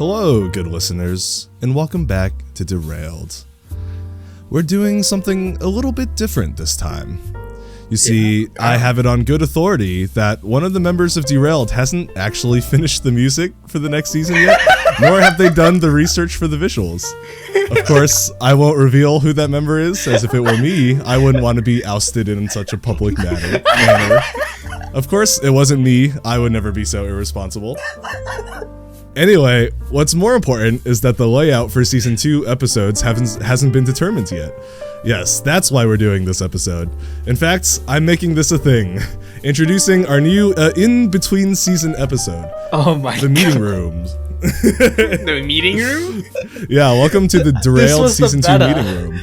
Hello, good listeners, and welcome back to Derailed. We're doing something a little bit different this time. You see, I have it on good authority that one of the members of Derailed hasn't actually finished the music for the next season yet, nor have they done the research for the visuals. Of course, I won't reveal who that member is, as if it were me, I wouldn't want to be ousted in such a public manner. Of course, it wasn't me. I would never be so irresponsible. Anyway, what's more important is that the layout for Season 2 episodes hasn't been determined yet. Yes, that's why we're doing this episode. In fact, I'm making this a thing. Introducing our new in-between season episode. Oh my god. The Meeting Room. The meeting room? Yeah, welcome to the Derailed Season 2 Meeting Room.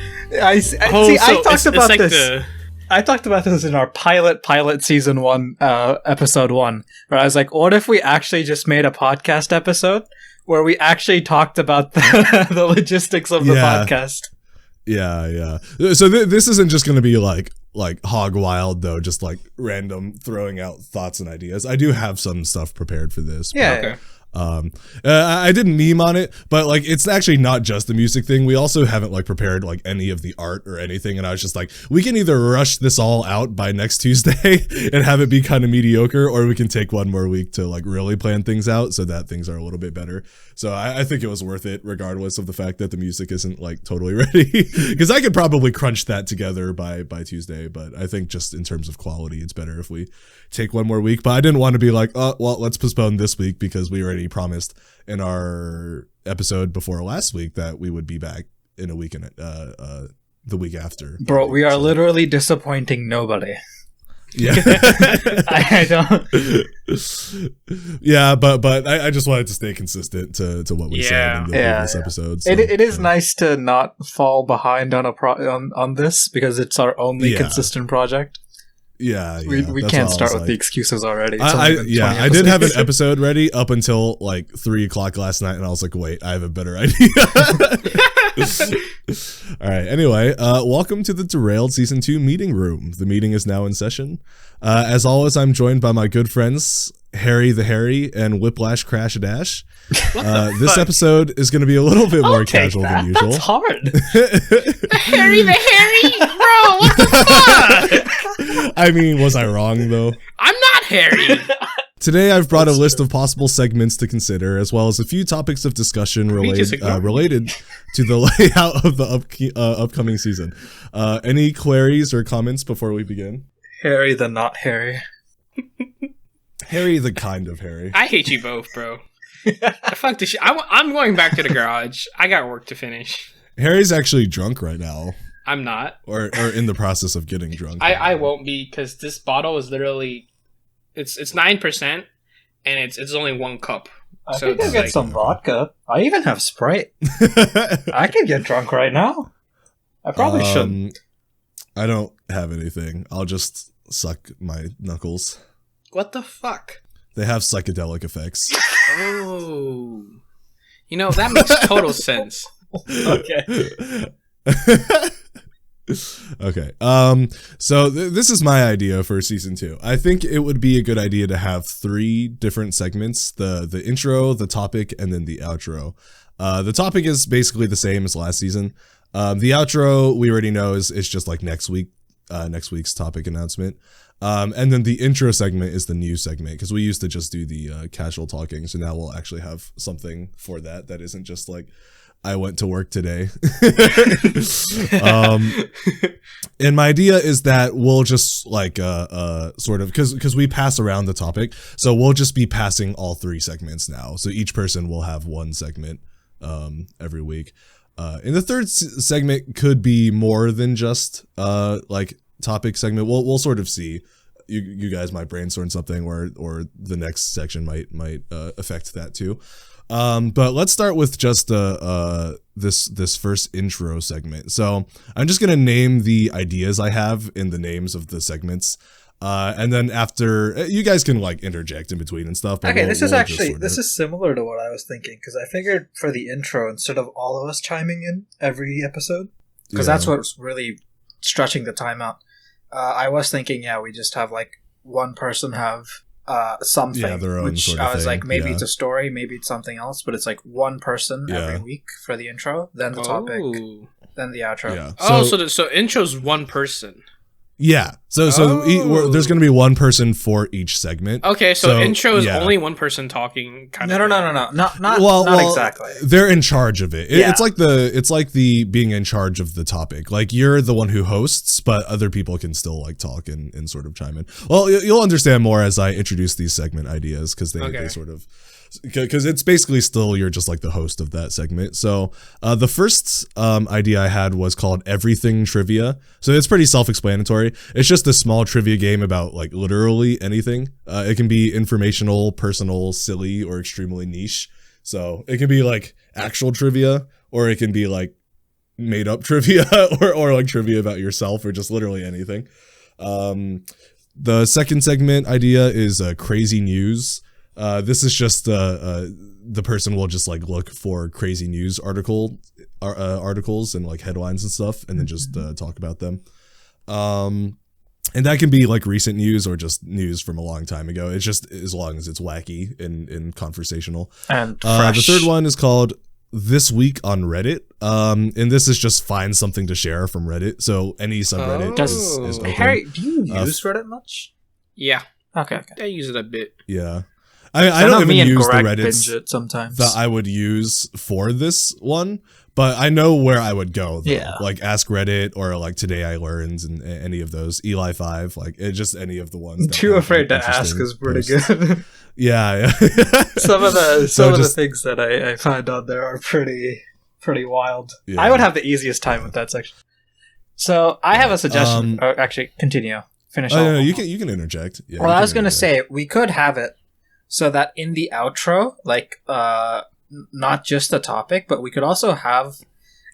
I talked about this in our pilot season 1, episode 1, where I was like, what if we actually just made a podcast episode where we actually talked about the logistics of the podcast? Yeah. So this isn't just going to be like hog wild though, just like random throwing out thoughts and ideas. I do have some stuff prepared for this. Yeah. Okay. I didn't meme on it, but like it's actually not just the music thing. We also haven't like prepared like any of the art or anything, and I was just like, we can either rush this all out by next Tuesday and have it be kind of mediocre, or we can take one more week to like really plan things out so that things are a little bit better. So I think it was worth it, regardless of the fact that the music isn't like totally ready, because I could probably crunch that together by Tuesday. But I think just in terms of quality, it's better if we take one more week. But I didn't want to be like, oh well, let's postpone this week because we already promised in our episode before last week that we would be back in a week and the week after. Bro, we are literally disappointing nobody. Yeah. I don't. Yeah, but I just wanted to stay consistent to what we said in the previous episodes. So, it is nice to not fall behind on on this because it's our only consistent project. Yeah, we can't start with the excuses already. I did have an episode ready up until like 3:00 last night, and I was like, wait, I have a better idea. All right. Anyway, welcome to the Derailed Season 2 Meeting Room. The meeting is now in session. As always, I'm joined by my good friends Harry the Harry and Whiplash Crash Dash. This episode is going to be a little bit more casual than usual. That's hard. Harry the Harry? Bro, what the fuck? I mean, was I wrong though? I'm not Harry. Today I've brought a list of possible segments to consider, as well as a few topics of discussion related to the layout of the upcoming season. Any queries or comments before we begin? Harry the not Harry. Harry the kind of Harry. I hate you both, bro. Fuck this shit. I'm going back to the garage. I got work to finish. Harry's actually drunk right now. I'm not. Or in the process of getting drunk. I won't be, because this bottle is literally... It's 9%, and it's only 1 cup. I think I'll get some vodka. I even have Sprite. I can get drunk right now. I probably shouldn't. I don't have anything. I'll just suck my knuckles. What the fuck? They have psychedelic effects. Oh. You know, that makes total sense. Okay. Okay. So this is my idea for season 2. I think it would be a good idea to have 3 different segments: the intro, the topic, and then the outro. The topic is basically the same as last season. The outro we already know is just like next week's topic announcement. And then the intro segment is the new segment, because we used to just do the casual talking, so now we'll actually have something for that isn't just like, I went to work today. And my idea is that we'll just like sort of, because we pass around the topic, so we'll just be passing all 3 segments now. So each person will have 1 segment every week. And the third segment could be more than just like topic segment. We'll sort of see. You guys might brainstorm something, or the next section might affect that too. But let's start with just this first intro segment. So I'm just gonna name the ideas I have in the names of the segments, and then after, you guys can like interject in between and stuff. Okay, this is similar to what I was thinking, because I figured for the intro, instead of all of us chiming in every episode, because that's what's really stretching the time out. I was thinking, we just have like one person have something, Yeah, their own which sort of I was thing, like, maybe yeah. it's a story, maybe it's something else, but it's like one person every week for the intro, then the topic, then the outro. Yeah. So intro's one person. Yeah. So there's going to be one person for each segment. Okay, so intro is only one person talking. No. Not exactly. They're in charge of it. Yeah. It's like the being in charge of the topic. Like you're the one who hosts, but other people can still like talk and sort of chime in. Well, you'll understand more as I introduce these segment ideas because they sort of. Because it's basically still you're just like the host of that segment. So the first idea I had was called Everything Trivia. So it's pretty self-explanatory. It's just a small trivia game about like literally anything. It can be informational, personal, silly, or extremely niche. So it can be like actual trivia, or it can be like made up trivia, or like trivia about yourself, or just literally anything. The second segment idea is crazy news. This is just the person will just like look for crazy news articles and like headlines and stuff, and then just talk about them. And that can be like recent news or just news from a long time ago. It's just as long as it's wacky and conversational. And fresh. The third one is called This Week on Reddit. And this is just find something to share from Reddit. So any subreddit is open. Harry, do you use Reddit much? Yeah. Okay. I use it a bit. Yeah. I don't even use the Reddits sometimes that I would use for this one, but I know where I would go. Though. Yeah. Like Ask Reddit or like Today I Learned and any of those. Eli 5, like just any of the ones. Too Afraid to Ask is pretty good. Yeah. Some of the things that I find on there are pretty wild. Yeah. I would have the easiest time with that section. So I have a suggestion. Actually, continue. Finish. No, you can interject. Yeah, well, I was going to say we could have it so that in the outro, like, not just the topic, but we could also have,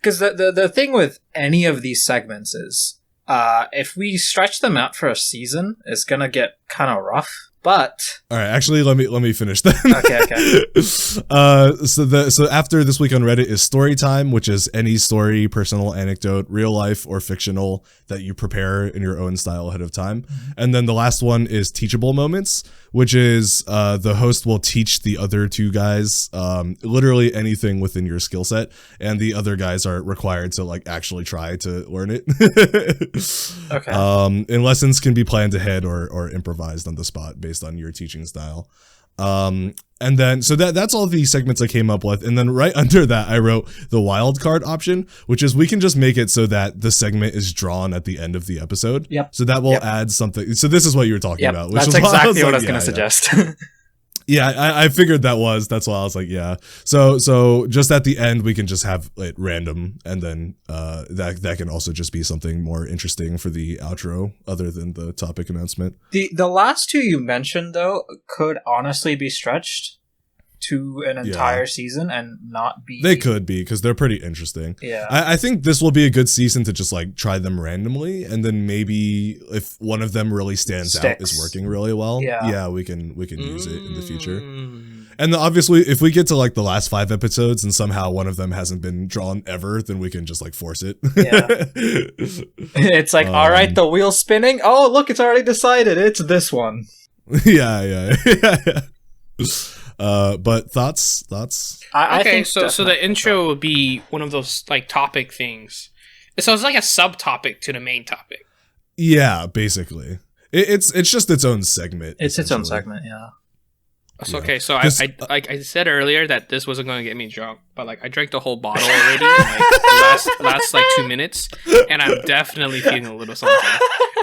because the thing with any of these segments is, if we stretch them out for a season, it's gonna get kind of rough. But all right, actually, let me finish that. Okay. So after This Week on Reddit is story time, which is any story, personal anecdote, real life or fictional that you prepare in your own style ahead of time. And then the last one is teachable moments, which is the host will teach the other two guys literally anything within your skill set, and the other guys are required to like actually try to learn it. Okay. And lessons can be planned ahead or improvised on the spot based on your teaching style. And then so that's all the segments I came up with, and then right under that I wrote the wild card option, which is we can just make it so that the segment is drawn at the end of the episode. Yep. So that will add something. So this is what you were talking about. Which that's exactly what I was going to suggest. Yeah, I figured that's why I was like, yeah. So just at the end we can just have it random, and then that can also just be something more interesting for the outro other than the topic announcement. The last two you mentioned though could honestly be stretched to an entire season and not be. They could be because they're pretty interesting. Yeah, I think this will be a good season to just like try them randomly, and then maybe if one of them really stands out, is working really well. Yeah, we can use it in the future. And then obviously, if we get to like the last 5 episodes and somehow one of them hasn't been drawn ever, then we can just like force it. Yeah, it's like all right, the wheel's spinning. Oh, look, it's already decided. It's this one. Yeah. But thoughts? I think so the intro would be one of those like topic things. So it's like a subtopic to the main topic. Yeah, basically. It's just its own segment. It's its own segment, yeah. So, okay, so I said earlier that this wasn't going to get me drunk, but like I drank the whole bottle already in like last like 2 minutes, and I'm definitely feeling a little something.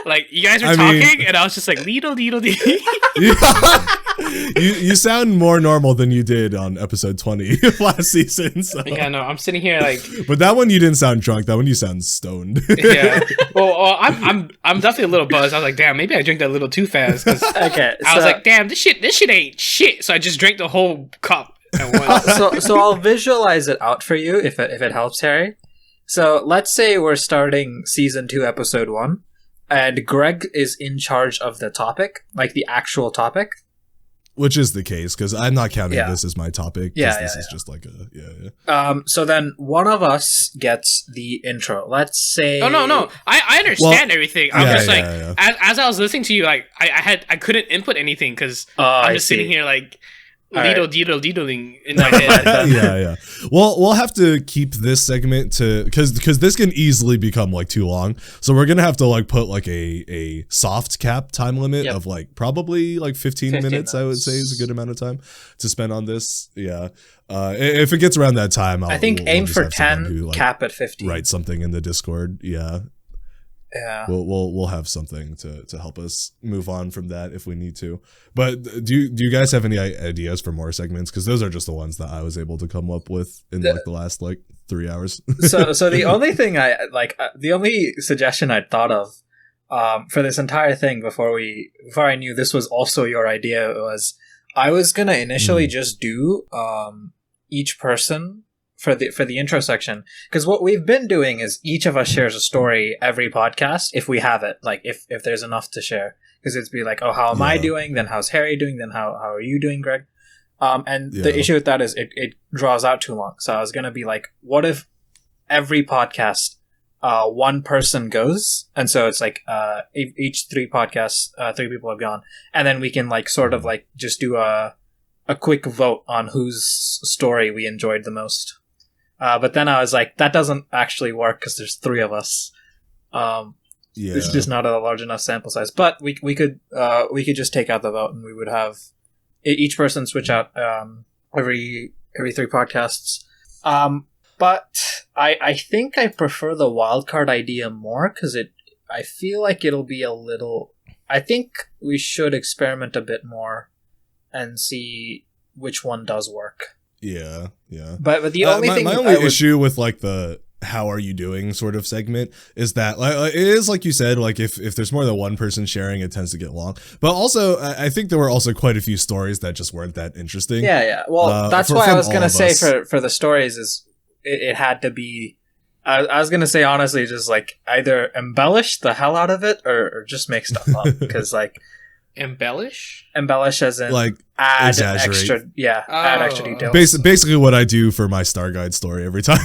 Like you guys were talking, and I was just like leedle. You sound more normal than you did on episode 20 of last season. So. Yeah, no, I'm sitting here like. But that one you didn't sound drunk. That one you sound stoned. Yeah. Well, I'm definitely a little buzzed. I was like, damn, maybe I drank that a little too fast. Okay. I was like, damn, this shit ain't shit. So I just drank the whole cup at once. So I'll visualize it out for you if it helps, Harry. So let's say we're starting season 2, episode 1, and Greg is in charge of the topic, like the actual topic. Which is the case, because I'm not counting Yeah. this as my topic. Yeah, This yeah, is just like a So then one of us gets the intro. Let's say. Oh no, I understand everything. I'm yeah, just like yeah. As I was listening to you, like I couldn't input anything because I'm just sitting here like deedling in my head. yeah. Well, we'll have to keep this segment to because this can easily become like too long. So we're gonna have to like put like a soft cap time limit of like probably like 15 minutes. I would say is a good amount of time to spend on this. Yeah. If it gets around that time, I think aim for 10, who, cap at 15. Write something in the Discord. Yeah. Yeah. We'll have something to help us move on from that if we need to. But do you guys have any ideas for more segments? Because those are just the ones that I was able to come up with in like the last like 3 hours. so the only thing the only suggestion I'd thought of for this entire thing before I knew this was also your idea was I was gonna initially just do each person for the intro section, because what we've been doing is each of us shares a story every podcast if we have it, like if there's enough to share, because it'd be like, oh, how am I doing, then how's Harry doing, then how are you doing, Greg? And the issue with that is it draws out too long. So I was gonna be like, what if every podcast one person goes, and so it's like each 3 podcasts 3 people have gone, and then we can like sort of like just do a quick vote on whose story we enjoyed the most. But then I was like, that doesn't actually work because there's 3 of us. It's just not a large enough sample size. But we could just take out the vote, and we would have each person switch out every 3 podcasts. But I think I prefer the wildcard idea more because I feel like it'll be a little. I think we should experiment a bit more and see which one does work. Yeah. But the only thing my only issue with like the how are you doing sort of segment is that like, it is like you said, like if there's more than one person sharing, it tends to get long. But also I think there were also quite a few stories that just weren't that interesting. Yeah. Well, that's why I was gonna say for the stories is it had to be. I was gonna say honestly, just like either embellish the hell out of it or just make stuff up, because like. Embellish as in like add exaggerate. Add extra details. Basically what I do for my Star Guide story every time.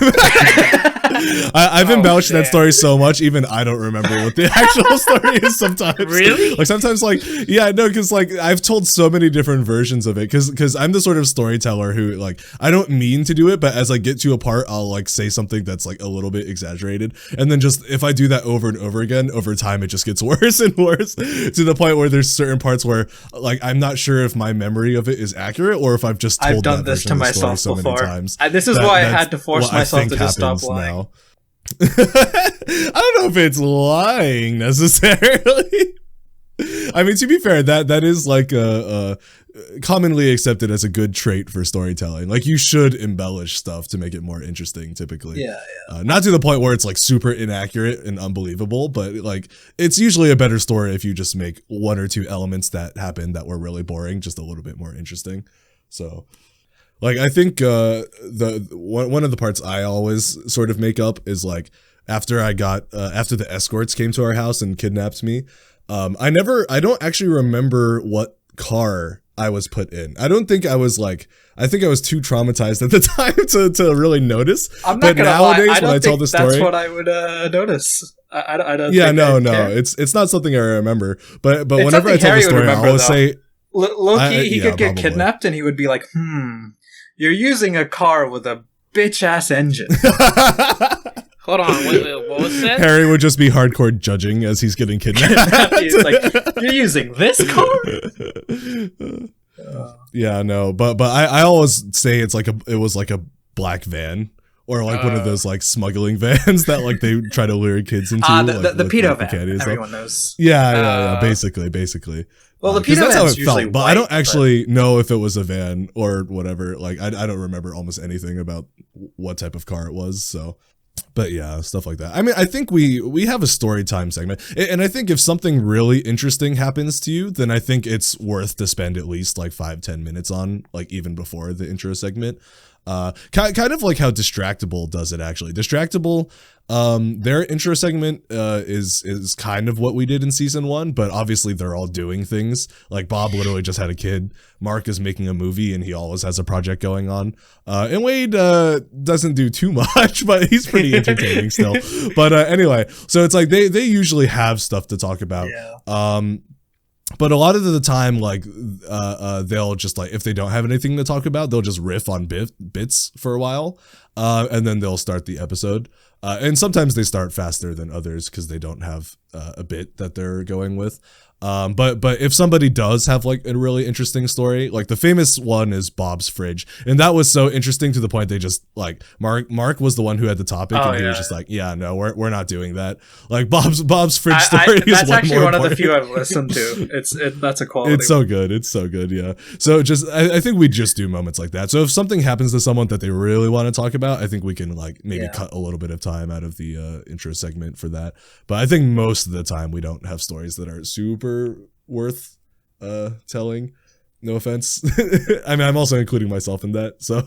I've embellished that story so much, even I don't remember what the actual story is sometimes. Really? Like sometimes like, yeah, no, because like I've told so many different versions of it because I'm the sort of storyteller who like, I don't mean to do it, but as I get to a part, I'll like say something that's like a little bit exaggerated. And then just, if I do that over and over again, over time, it just gets worse and worse to the point where there's certain parts where like, I'm not sure if my memory of it is accurate or if I've just told done this to myself so before. Many times. This is why I had to force myself to just stop lying. Now. I don't know if it's lying necessarily. I mean, to be fair, that is like a commonly accepted as a good trait for storytelling. Like you should embellish stuff to make it more interesting typically. Yeah. Not to the point where it's like super inaccurate and unbelievable, but like it's usually a better story if you just make 1 or 2 elements that happened that were really boring just a little bit more interesting. So like I think the one of the parts I always sort of make up is like after after the escorts came to our house and kidnapped me, I don't actually remember what car I was put in. I don't think I was like, I think I was too traumatized at the time to really notice. I'm not gonna nowadays, lie, I don't when I tell the story, that's what I would notice. I don't. Yeah, think no, care. it's not something I remember. But It's whenever I tell Harry the story, I always say, Loki, he could get probably kidnapped, and he would be like, you're using a car with a bitch ass engine. Hold on, wait, what was that? Harry would just be hardcore judging as he's getting kidnapped. He's like, you're using this car? Yeah, no, but I always say it was like a black van or like one of those like smuggling vans that like they try to lure kids into. The pedo van. Everyone Everyone knows. Yeah, basically. Well, the pedo that's how it felt, white, but I don't actually know if it was a van or whatever. Like I don't remember almost anything about what type of car it was. So. But yeah, stuff like that. I mean, I think we have a story time segment. And I think if something really interesting happens to you, then I think it's worth to spend at least like 5-10 minutes on, like even before the intro segment. Kind of like how Distractable does it, actually. Distractable, their intro segment is kind of what we did in season 1, but obviously they're all doing things. Like Bob literally just had a kid. Mark is making a movie and he always has a project going on. And Wade doesn't do too much, but he's pretty entertaining still. But anyway, so it's like they usually have stuff to talk about. Yeah. But a lot of the time, like, they'll just, like, if they don't have anything to talk about, they'll just riff on bits for a while, and then they'll start the episode. And sometimes they start faster than others because they don't have a bit that they're going with. But if somebody does have like a really interesting story, like the famous one is Bob's fridge, and that was so interesting to the point they just like Mark was the one who had the topic, and he was just like, yeah, no, we're not doing that. Like Bob's fridge story is that's actually one important. of the few I've listened to. That's a quality. It's so good. It's so good. Yeah. So just I think we just do moments like that. So if something happens to someone that they really want to talk about, I think we can like maybe cut a little bit of time out of the intro segment for that. But I think most of the time we don't have stories that are super worth telling. No offense. I mean, I'm also including myself in that. So,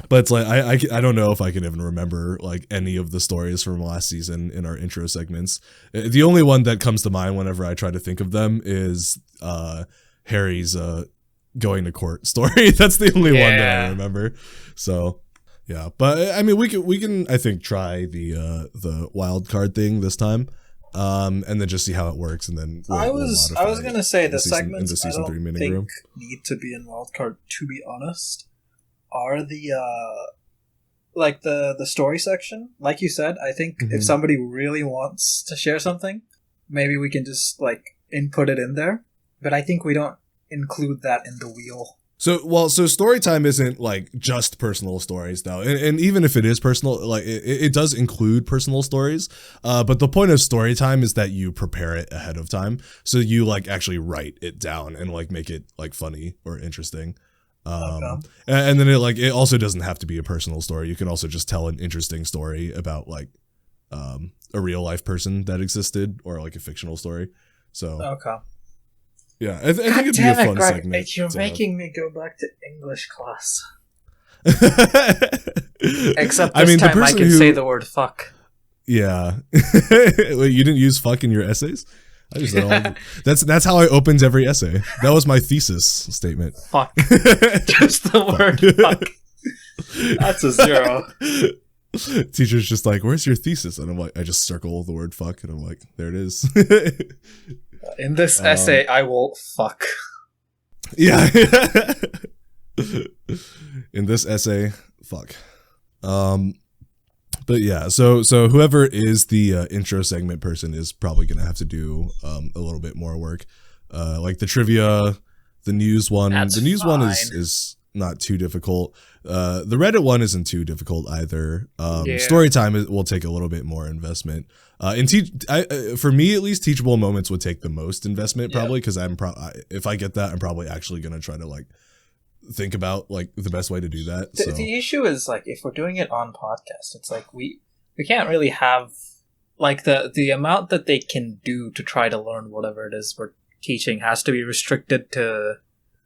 but it's like I don't know if I can even remember like any of the stories from last season in our intro segments. The only one that comes to mind whenever I try to think of them is Harry's going to court story. That's the only one that I remember. So. Yeah, but I mean, we can I think try the wild card thing this time, and then just see how it works, and then I was gonna say the segments I don't think need to be in wild card. To be honest, are the like the story section, like you said. I think if somebody really wants to share something, maybe we can just like input it in there. But I think we don't include that in the wheel. So story time isn't like just personal stories though. And even if it is personal, like it does include personal stories. But the point of story time is that you prepare it ahead of time. So you like actually write it down and like make it like funny or interesting. And then it also doesn't have to be a personal story. You can also just tell an interesting story about like, a real life person that existed or like a fictional story. So, yeah, I think it'd be a fun segment. You're making me go back to English class. Except this time I can say the word fuck. Yeah. Wait, you didn't use fuck in your essays? I just that's how I opened every essay. That was my thesis statement. Fuck. Just the word fuck. That's a 0. Teacher's just like, where's your thesis? And I'm like, I just circle the word fuck, and I'm like, there it is. In this essay, I will fuck. Yeah. In this essay, fuck. But yeah, so whoever is the intro segment person is probably gonna have to do a little bit more work. Like the trivia, the news one. The news one is not too difficult. The Reddit one isn't too difficult either. Story time will take a little bit more investment. For me at least, teachable moments would take the most investment probably, because if I get that, I'm probably actually gonna try to like think about like the best way to do that. The issue is like if we're doing it on podcast, it's like we can't really have like the amount that they can do to try to learn whatever it is we're teaching has to be restricted to.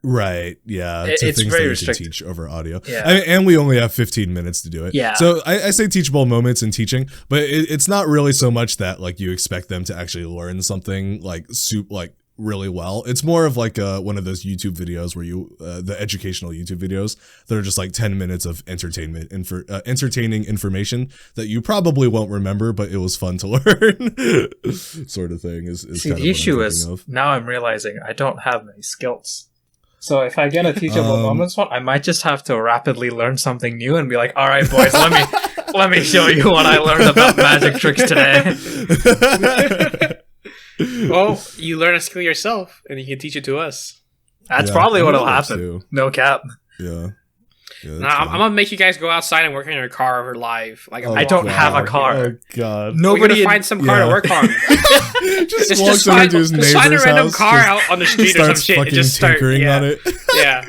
Right, yeah. It's things very that restricted. We can teach over audio. Yeah. And we only have 15 minutes to do it. Yeah. So I say teachable moments in teaching, but it's not really so much that like you expect them to actually learn something like really well. It's more of like one of those YouTube videos where the educational YouTube videos that are just like 10 minutes of entertaining information that you probably won't remember, but it was fun to learn, sort of thing. Is See, the issue is now I'm realizing I don't have many skills. So if I get a teachable moments one, I might just have to rapidly learn something new and be like, all right, boys, let me show you what I learned about magic tricks today. Well, you learn a skill yourself and you can teach it to us. That's probably what'll happen. Too. No cap. Yeah. I'm gonna make you guys go outside and work on your car over live. Like I don't have a car. Oh god! Nobody gonna find some car to work on. just find a random car out on the street or some shit and just start tinkering on it. Yeah,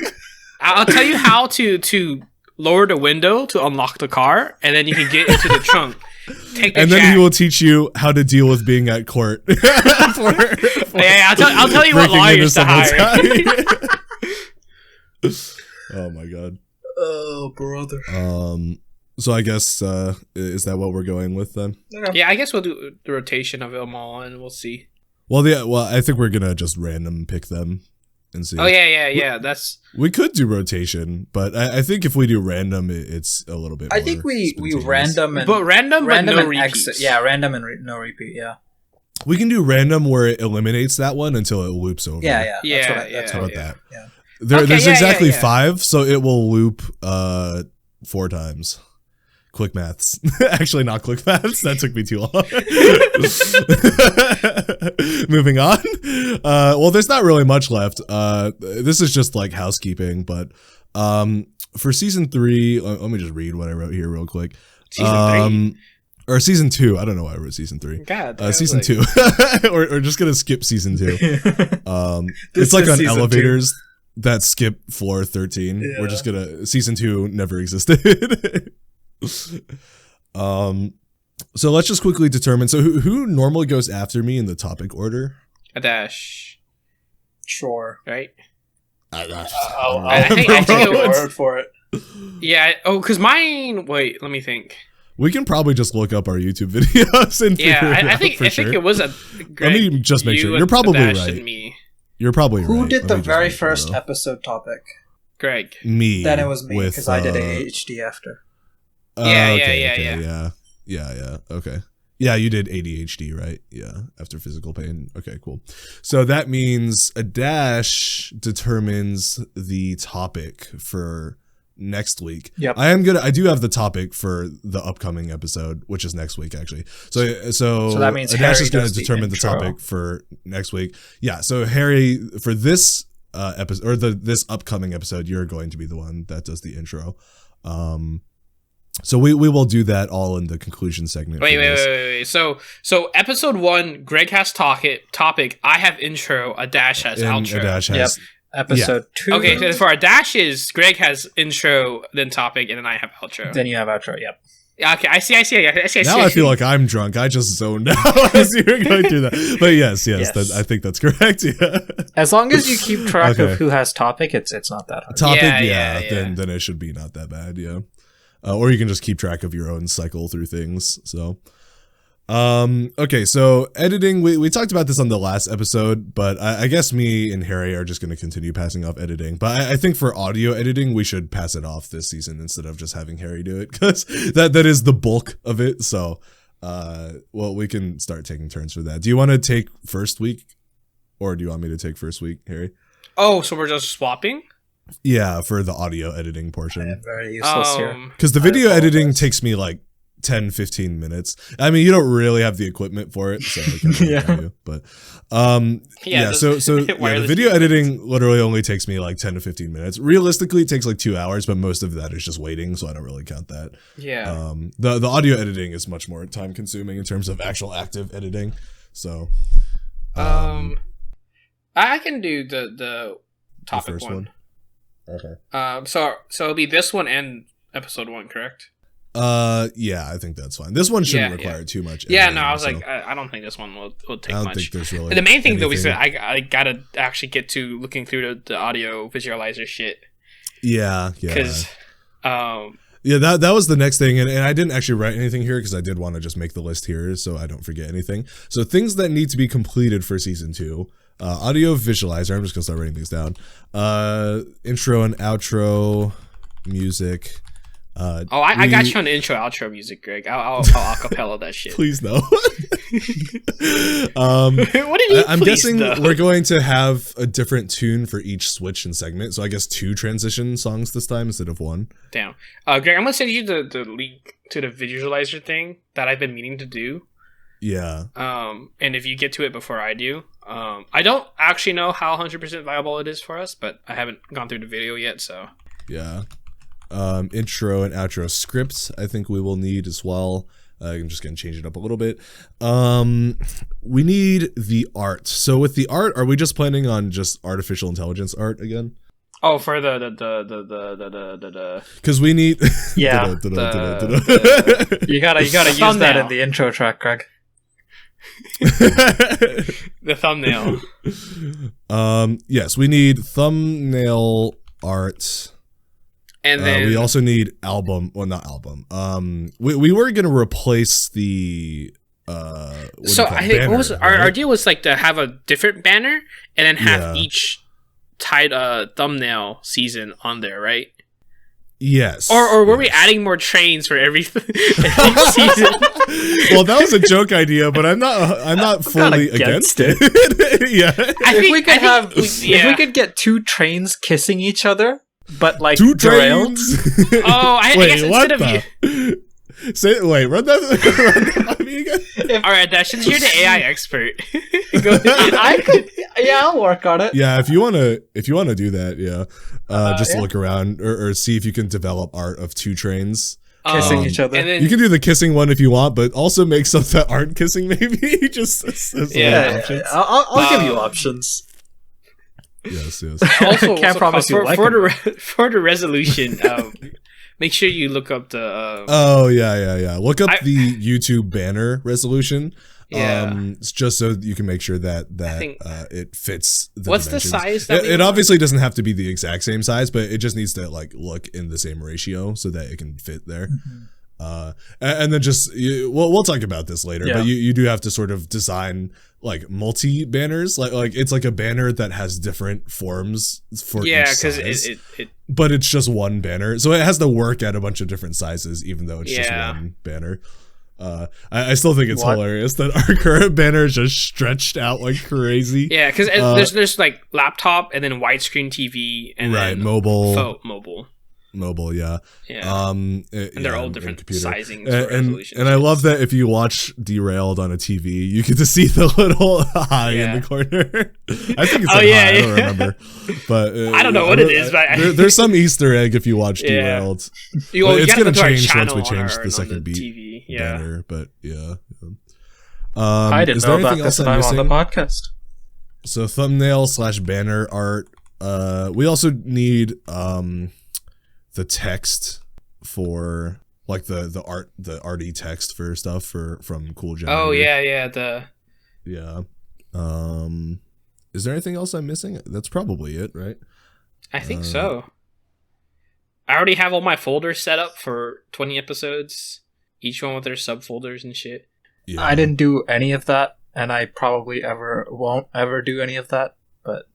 I'll tell you how to lower the window to unlock the car, and then you can get into the trunk. Then he will teach you how to deal with being at court. I'll tell you what lawyers to hire. Oh my god. Oh, brother. So I guess is that what we're going with then? Yeah, I guess we'll do the rotation of them all, and we'll see. Well, I think we're gonna just random pick them and see. Oh yeah. We could do rotation, but I think if we do random, it's a little bit. I think we random and random but no and repeats. exit. Yeah, random and no repeat. Yeah. We can do random where it eliminates that one until it loops over. Yeah. How about that? Yeah. There's exactly 5, so it will loop 4 times. Quick maths. Actually, not quick maths. That took me too long. Moving on. Well, there's not really much left. This is just like housekeeping, but for season 3, let me just read what I wrote here real quick. Season 3? Or season 2. I don't know why I wrote season 3. God, season 2. We're just gonna skip season 2. It's like on elevators that skip floor 13. Yeah. We're just gonna season 2 never existed. So let's just quickly determine. So who normally goes after me in the topic order? A dash. Sure. Right. I think a word for it. Yeah. Oh, because mine. Wait. Let me think. We can probably just look up our YouTube videos and I think it was a. Greg, let me just make sure. You're probably right. Me. You're probably right. Who did the very first episode topic? Greg. Me. Then it was me because I did ADHD after. Yeah. Okay. Yeah, you did ADHD, right? Yeah, after physical pain. Okay, cool. So that means a dash determines the topic for next week. Yep. I do have the topic for the upcoming episode, which is next week actually. So that means a dash is going to determine the topic for next week. Yeah. So Harry, for this episode or this upcoming episode, you're going to be the one that does the intro. So we will do that all in the conclusion segment. Wait. So episode 1, Greg has topic. I have intro. A dash has outro. A dash has. Yep. Episode 2. Okay, so for our dashes, Greg has intro, then topic, and then I have outro. Then you have outro. Yep. Okay, I see. Now I feel like I'm drunk. I just zoned out as you were going through that. But yes. I think that's correct. Yeah. As long as you keep track of who has topic, it's not that hard. Topic, then it should be not that bad. Yeah. Or you can just keep track of your own cycle through things. So, okay. So editing, we talked about this on the last episode, but I guess me and Harry are just going to continue passing off editing. But I think for audio editing, we should pass it off this season instead of just having Harry do it because that is the bulk of it. So, well, we can start taking turns for that. Do you want to take first week, or do you want me to take first week, Harry? Oh, so we're just swapping? Yeah, for the audio editing portion. I am very useless here. Because the video editing takes me like 10-15 minutes. I mean, you don't really have the equipment for it, so I can't really tell you. But so the video editing literally only takes me like 10 to 15 minutes. Realistically, it takes like 2 hours, but most of that is just waiting, so I don't really count that. Yeah. The audio editing is much more time consuming in terms of actual active editing. So I can do the topic the first one. Okay. So it'll be this one and episode 1, correct? Yeah, I think that's fine. This one shouldn't require too much editing. Yeah, no, I was like, I don't think this one will take much. I don't think there's really the main thing that we said, I gotta actually get to looking through the audio visualizer shit. Yeah. Because, yeah, that was the next thing, and I didn't actually write anything here because I did want to just make the list here so I don't forget anything. So things that need to be completed for season 2. Audio visualizer. I'm just gonna start writing these down. Intro and outro music. I got you on the intro outro music, Greg. I'll acapella that shit. Please no. What did you? I'm guessing we're going to have a different tune for each switch and segment. So I guess 2 transition songs this time instead of 1. Damn. Greg, I'm gonna send you the link to the visualizer thing that I've been meaning to do. Yeah. And if you get to it before I do, I don't actually know how 100% viable it is for us, but I haven't gone through the video yet, so. Yeah. Intro and outro scripts, I think we will need as well. I'm just going to change it up a little bit. We need the art. So with the art, are we just planning on just artificial intelligence art again? Oh, for the because we need you gotta use that in the intro track, Greg. The thumbnail. Yes, we need thumbnail art. And then we also need album. Well, not album. We were gonna replace the. So I think what was our idea was like to have a different banner and then have each tied thumbnail season on there, right? Yes. Or were we adding more trains for every season? Well, that was a joke idea, but I'm not fully against it. Yeah. If we could get 2 trains kissing each other, but like 2 derailed. trains. I guess instead of you. Run that by me again. All right, Dash, you're the AI expert. Go ahead. I'll work on it. Yeah, if you wanna do that, just look around or see if you can develop art of 2 trains kissing each other. Then, you can do the kissing one if you want, but also make some that aren't kissing. Maybe just I'll give you options. Yes. Also, can't promise you for the resolution. Make sure you look up the. Look up the YouTube banner resolution. Just so you can make sure that it fits. What's dimensions. the size? That it obviously doesn't have to be the exact same size, but it just needs to like look in the same ratio so that it can fit there. And then we'll talk about this later. But you do have to sort of design like multi banners, like it's like a banner that has different forms for each size. Because but it's just one banner, so it has to work at a bunch of different sizes, even though it's just one banner. I still think it's hilarious that our current banner is just stretched out like crazy. Yeah, because there's like laptop and then widescreen TV and then mobile, yeah. And they're all different sizings and resolutions. And I love that if you watch Derailed on a TV, you get to see the little eye in the corner. I think it's I don't remember. But I don't know what it is, but there's some Easter egg if you watch Derailed. It's going to change once we change the second beat banner, but I didn't know about this, and I'm on the podcast. So thumbnail/banner art. We also need the text for like the arty text for stuff from Cool Generator. Oh yeah. Is there anything else I'm missing? That's probably it, right? I think so. I already have all my folders set up for 20 episodes, each one with their subfolders and shit. Yeah. I didn't do any of that, and I probably won't ever do any of that, but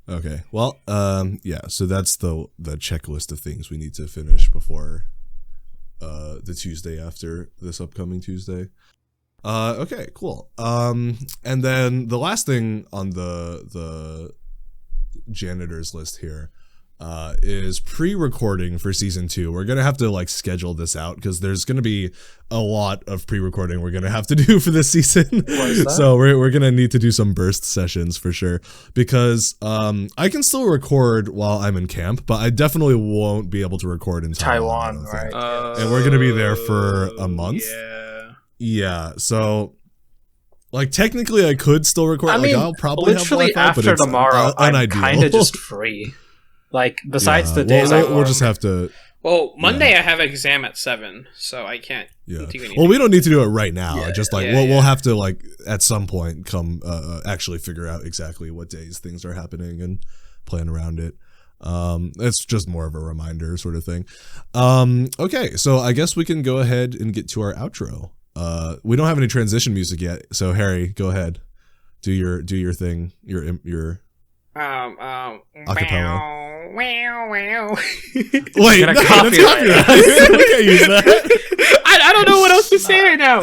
okay. Well, so that's the checklist of things we need to finish before the Tuesday after this upcoming Tuesday. Okay, cool. And then the last thing on the janitor's list here is pre-recording for season 2. We're gonna have to like schedule this out because there's gonna be a lot of pre-recording we're gonna have to do for this season. So we're gonna need to do some burst sessions for sure, because I can still record while I'm in camp, but I definitely won't be able to record in Taiwan, right? And we're gonna be there for a month. Yeah, so like technically I could still record. I mean, I'll probably literally have after tomorrow, I'm kind of just free. Like besides the days we'll just have to. Well, Monday I have an exam at 7, so I can't do anything. Well, we don't need to do it right now. Just like we'll have to like at some point come actually figure out exactly what days things are happening and plan around it. It's just more of a reminder sort of thing. Okay, so I guess we can go ahead and get to our outro. We don't have any transition music yet, so Harry, go ahead, do your thing, your acapella. Wait, that's copyright. We can't use that. I don't know what else to say right now.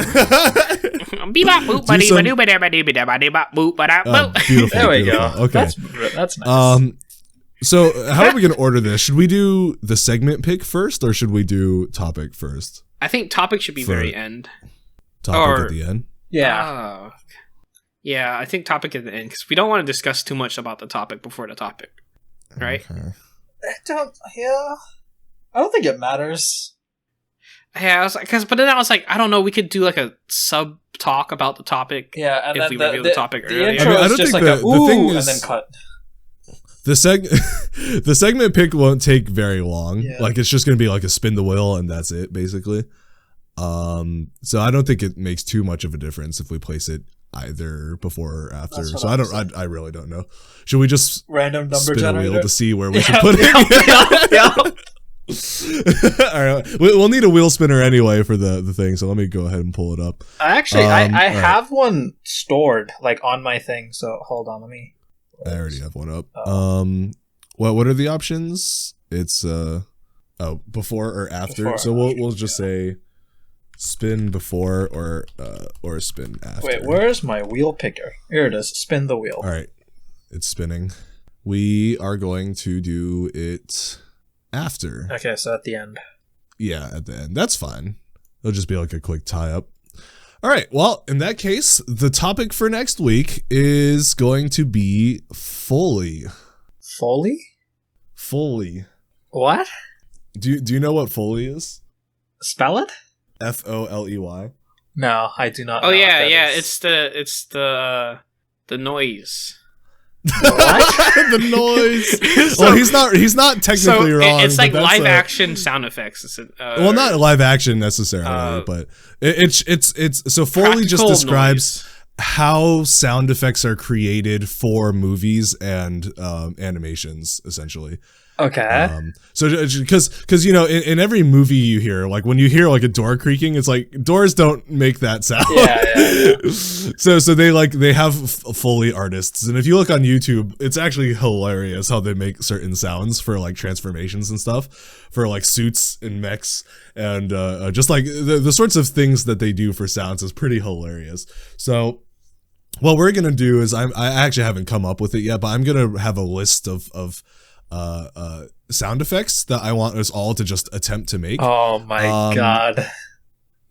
Beautiful. There we go. Okay, that's nice. So how are we gonna order this? Should we do the segment pick first, or should we do topic first? I think topic should be very end. Topic at the end. Yeah. Yeah, I think topic at the end, because we don't want to discuss too much about the topic before the topic, right? Okay. I don't think it matters. Yeah, I was like, but then I was like, I don't know, we could do like a sub talk about the topic. Yeah, and if then we reveal the topic earlier. The intro is just like the thing is, and then cut. The segment pick won't take very long. Yeah. Like it's just gonna be like a spin the wheel and that's it basically. So I don't think it makes too much of a difference if we place it either before or after. So I really don't know. Should we just random number spin generator? a wheel to see where we should put it? All right, we'll need a wheel spinner anyway for the thing. So let me go ahead and pull it up. I have one stored like on my thing. So hold on, let me. I already have one up. What are the options? It's before or after. Before so we'll just say spin before or spin after. Wait, where's my wheel picker? Here it is. Spin the wheel. All right, it's spinning. We are going to do it after. Okay, so at the end. Yeah, at the end. That's fine. It'll just be like a quick tie-up. All right, well, in that case, the topic for next week is going to be Foley. Foley? Foley. What? Do you know what Foley is? Spell it? Foley. No, I do not. Oh know yeah, what yeah. that is. It's the noise. What? The noise. Well, he's not technically wrong. It's like but live action sound effects. Well, not live action necessarily, but it's so Foley just describes how sound effects are created for movies and animations, essentially. Okay. So because in every movie you hear, like when you hear like a door creaking, it's like doors don't make that sound. Yeah. So they have Foley artists, and if you look on YouTube, it's actually hilarious how they make certain sounds for like transformations and stuff, for like suits and mechs, and just like the sorts of things that they do for sounds is pretty hilarious. So what we're gonna do is I actually haven't come up with it yet, but I'm gonna have a list of sound effects that I want us all to just attempt to make. Oh my god.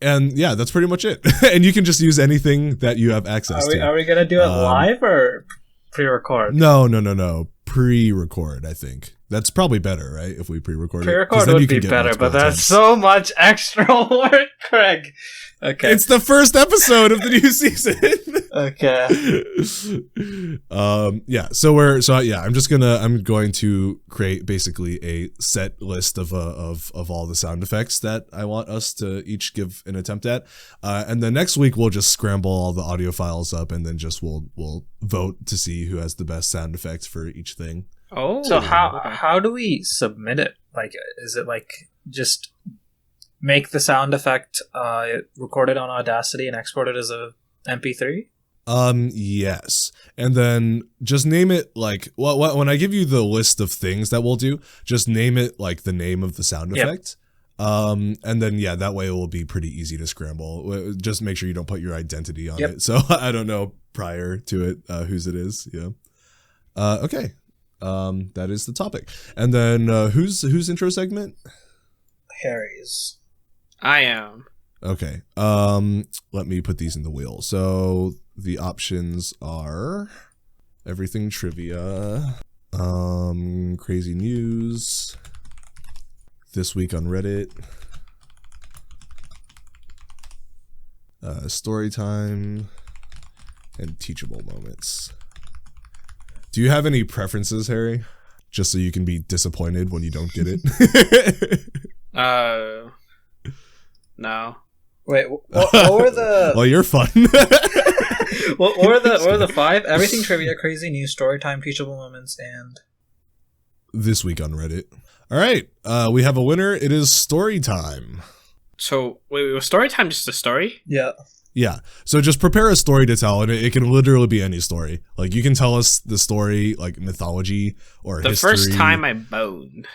And yeah, that's pretty much it. And you can just use anything that you have access to. Are we gonna do it live or pre-record? No. Pre-record, I think. That's probably better, right? If we pre-record it. Pre-record would be better, but that's so much extra work, Craig. Okay. It's the first episode of the new season. Okay. I'm going to create basically a set list of all the sound effects that I want us to each give an attempt at. And then next week we'll just scramble all the audio files up, and then just we'll vote to see who has the best sound effects for each thing. Oh. So how do we submit it? Like, is it like just make the sound effect, record it on Audacity and export it as a MP3? Yes. And then just name it like, when I give you the list of things that we'll do, just name it like the name of the sound effect. And then, yeah, that way it will be pretty easy to scramble. Just make sure you don't put your identity on it. So I don't know prior to it, whose it is. Yeah. Okay. That is the topic. And then, whose intro segment? Harry's. I am. Okay. Let me put these in the wheel. So the options are everything trivia, crazy news, this week on Reddit, story time, and teachable moments. Do you have any preferences, Harry? Just so you can be disappointed when you don't get it. No. Wait, what were the? Well, you're fun. what were the five? Everything trivia, crazy news, story time, teachable moments, and this week on Reddit. All right, we have a winner. It is story time. So wait, was story time just a story? Yeah. Yeah. So just prepare a story to tell, and it can literally be any story. Like you can tell us the story, like mythology or history. The first time I boned.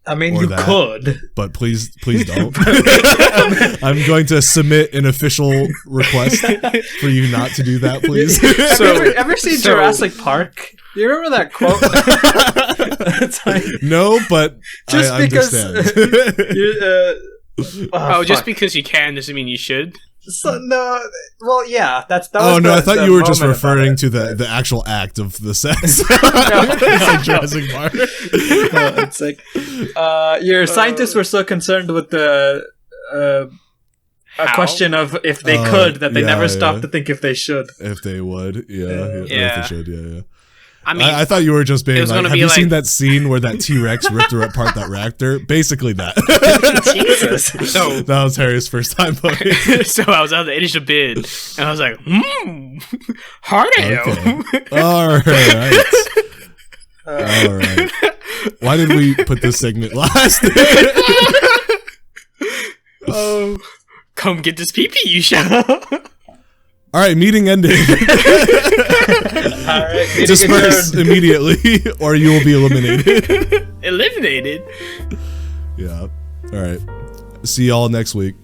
I mean, you could, but please don't. I'm going to submit an official request for you not to do that, please. So, ever seen Jurassic Park? Do you remember that quote? It's like, no, but just I because just because you can doesn't mean you should. So, no, well, yeah, that was no, I thought you were just referring to the actual act of the sex. It's like Jurassic Park. No, it's like your scientists were so concerned with the a question of if they could that they never stopped to think if they should. If they would, if they should, I mean, I thought you were just being like, have you like, seen that scene where that T-Rex ripped apart that raptor? Basically that. Jesus. So that was Harry's first time playing. So I was on the initial bid, and I was like, hard ale. All right. Why did we put this segment last? Oh, come get this pee-pee, you shall. All right, meeting ending. All right, disperse immediately, or you will be eliminated. Eliminated. Yeah. All right. See y'all next week.